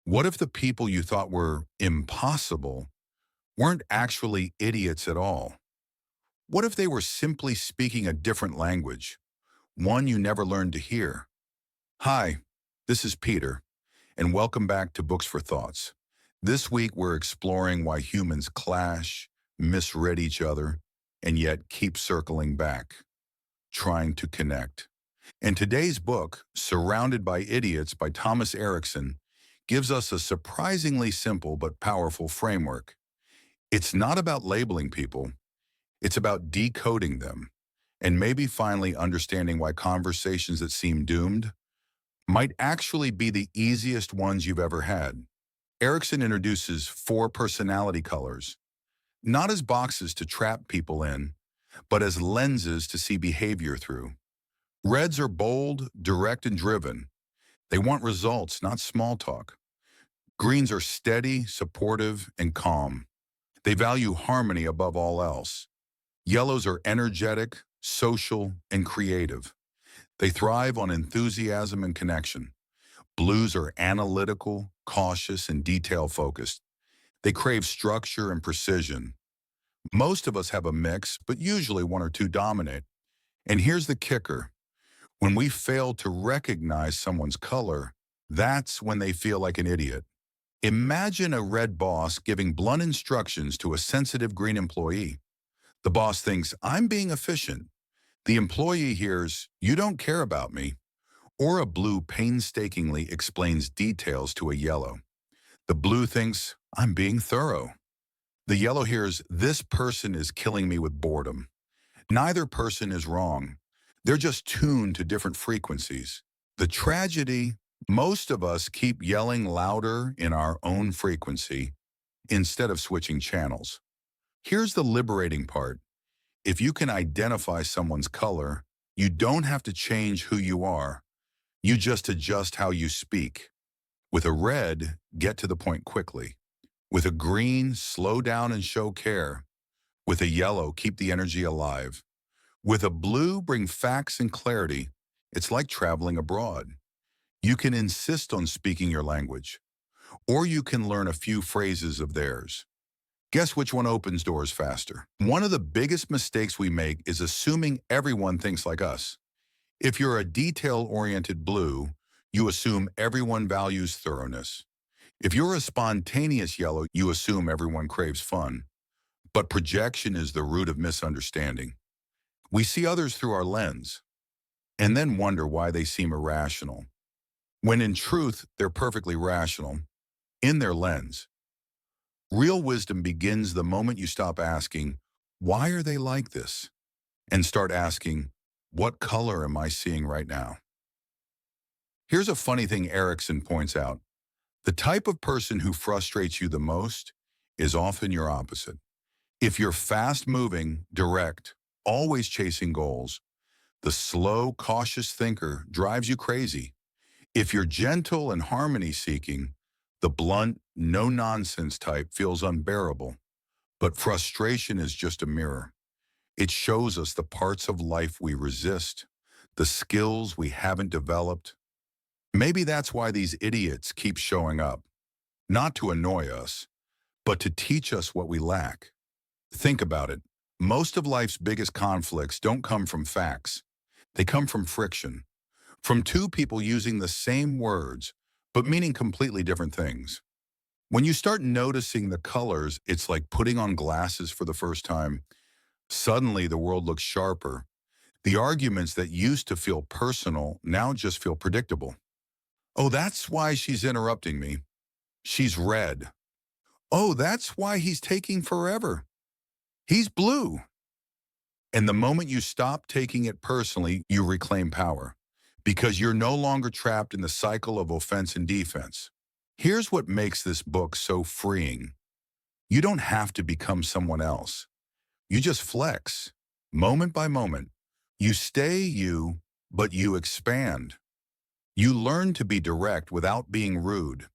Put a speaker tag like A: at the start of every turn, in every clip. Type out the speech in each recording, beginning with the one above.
A: What if the people you thought were impossible weren't actually idiots at all? What if they were simply speaking a different language, one you never learned to hear? Hi, this is Peter, and welcome back to Books for Thoughts. This week we're exploring why humans clash, misread each other, and yet keep circling back, trying to connect. And today's book, Surrounded by Idiots by Thomas Erikson, gives us a surprisingly simple but powerful framework. It's not about labeling people, it's about decoding them, and maybe finally understanding why conversations that seem doomed might actually be the easiest ones you've ever had. Erikson introduces four personality colors, not as boxes to trap people in, but as lenses to see behavior through. Reds are bold, direct, and driven. They want results, not small talk. Greens are steady, supportive, and calm. They value harmony above all else. Yellows are energetic, social, and creative. They thrive on enthusiasm and connection. Blues are analytical, cautious, and detail-focused. They crave structure and precision. Most of us have a mix, but usually one or two dominate. And here's the kicker. When we fail to recognize someone's color, that's when they feel like an idiot. Imagine a red boss giving blunt instructions to a sensitive green employee. The boss thinks, I'm being efficient. The employee hears, you don't care about me. Or a blue painstakingly explains details to a yellow. The blue thinks, I'm being thorough. The yellow hears, this person is killing me with boredom. Neither person is wrong. They're just tuned to different frequencies. The tragedy, most of us keep yelling louder in our own frequency instead of switching channels. Here's the liberating part. If you can identify someone's color, you don't have to change who you are. You just adjust how you speak. With a red, get to the point quickly. With a green, slow down and show care. With a yellow, keep the energy alive. With a blue, bring facts and clarity. It's like traveling abroad. You can insist on speaking your language, or you can learn a few phrases of theirs. Guess which one opens doors faster? One of the biggest mistakes we make is assuming everyone thinks like us. If you're a detail-oriented blue, you assume everyone values thoroughness. If you're a spontaneous yellow, you assume everyone craves fun. But projection is the root of misunderstanding. We see others through our lens, and then wonder why they seem irrational, when in truth, they're perfectly rational, in their lens. Real wisdom begins the moment you stop asking, why are they like this? And start asking, what color am I seeing right now? Here's a funny thing Erikson points out. The type of person who frustrates you the most is often your opposite. If you're fast-moving, direct, always chasing goals, the slow, cautious thinker drives you crazy. If you're gentle and harmony-seeking, the blunt, no-nonsense type feels unbearable. But frustration is just a mirror. It shows us the parts of life we resist, the skills we haven't developed. Maybe that's why these idiots keep showing up, not to annoy us, but to teach us what we lack. Think about it. Most of life's biggest conflicts don't come from facts. They come from friction, from two people using the same words, but meaning completely different things. When you start noticing the colors, it's like putting on glasses for the first time. Suddenly, the world looks sharper. The arguments that used to feel personal now just feel predictable. Oh, that's why she's interrupting me. She's red. Oh, that's why he's taking forever. He's blue. And the moment you stop taking it personally, you reclaim power, because you're no longer trapped in the cycle of offense and defense. Here's what makes this book so freeing. You don't have to become someone else. You just flex, moment by moment. You stay you, but you expand. You learn to be direct without being rude.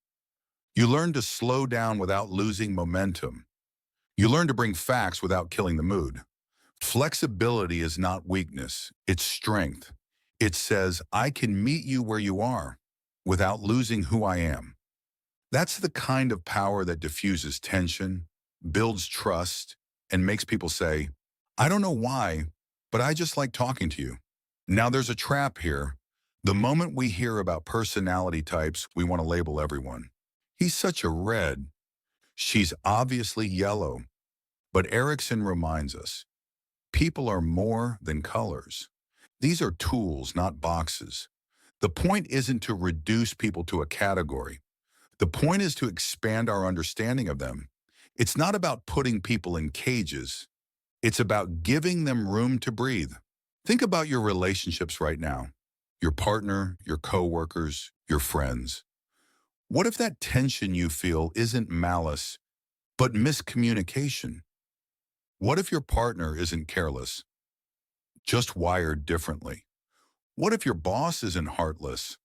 A: You learn to slow down without losing momentum. You learn to bring facts without killing the mood. Flexibility is not weakness, it's strength. It says, I can meet you where you are without losing who I am. That's the kind of power that diffuses tension, builds trust, and makes people say, I don't know why, but I just like talking to you. Now there's a trap here. The moment we hear about personality types, we want to label everyone. He's such a red. She's obviously yellow. But Erikson reminds us, people are more than colors. These are tools, not boxes. The point isn't to reduce people to a category. The point is to expand our understanding of them. It's not about putting people in cages. It's about giving them room to breathe. Think about your relationships right now. Your partner, your coworkers, your friends. What if that tension you feel isn't malice, but miscommunication? What if your partner isn't careless, just wired differently? What if your boss isn't heartless,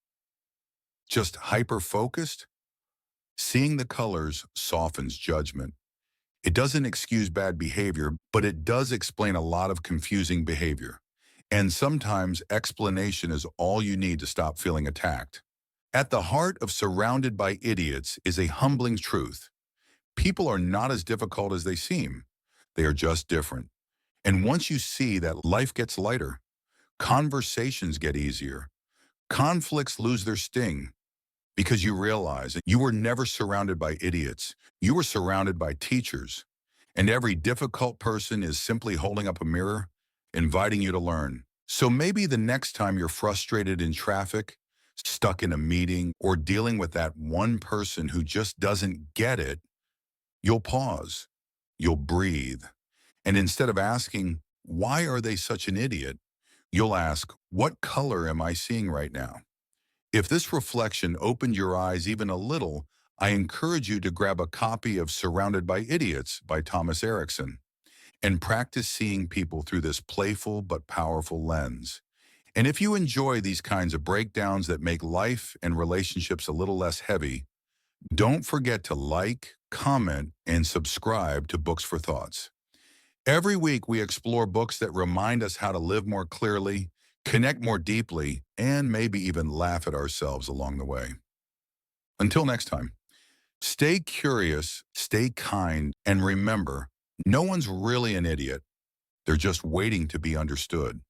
A: just hyper-focused? Seeing the colors softens judgment. It doesn't excuse bad behavior, but it does explain a lot of confusing behavior. And sometimes explanation is all you need to stop feeling attacked. At the heart of Surrounded by Idiots is a humbling truth. People are not as difficult as they seem. They are just different. And once you see that, life gets lighter, conversations get easier, conflicts lose their sting, because you realize that you were never surrounded by idiots. You were surrounded by teachers. And every difficult person is simply holding up a mirror, inviting you to learn. So maybe the next time you're frustrated in traffic, stuck in a meeting, or dealing with that one person who just doesn't get it, you'll pause, you'll breathe. And instead of asking, why are they such an idiot? You'll ask, what color am I seeing right now? If this reflection opened your eyes even a little, I encourage you to grab a copy of Surrounded by Idiots by Thomas Erikson and practice seeing people through this playful but powerful lens. And if you enjoy these kinds of breakdowns that make life and relationships a little less heavy, don't forget to like, comment, and subscribe to Books for Thoughts. Every week, we explore books that remind us how to live more clearly, connect more deeply, and maybe even laugh at ourselves along the way. Until next time, stay curious, stay kind, and remember, no one's really an idiot. They're just waiting to be understood.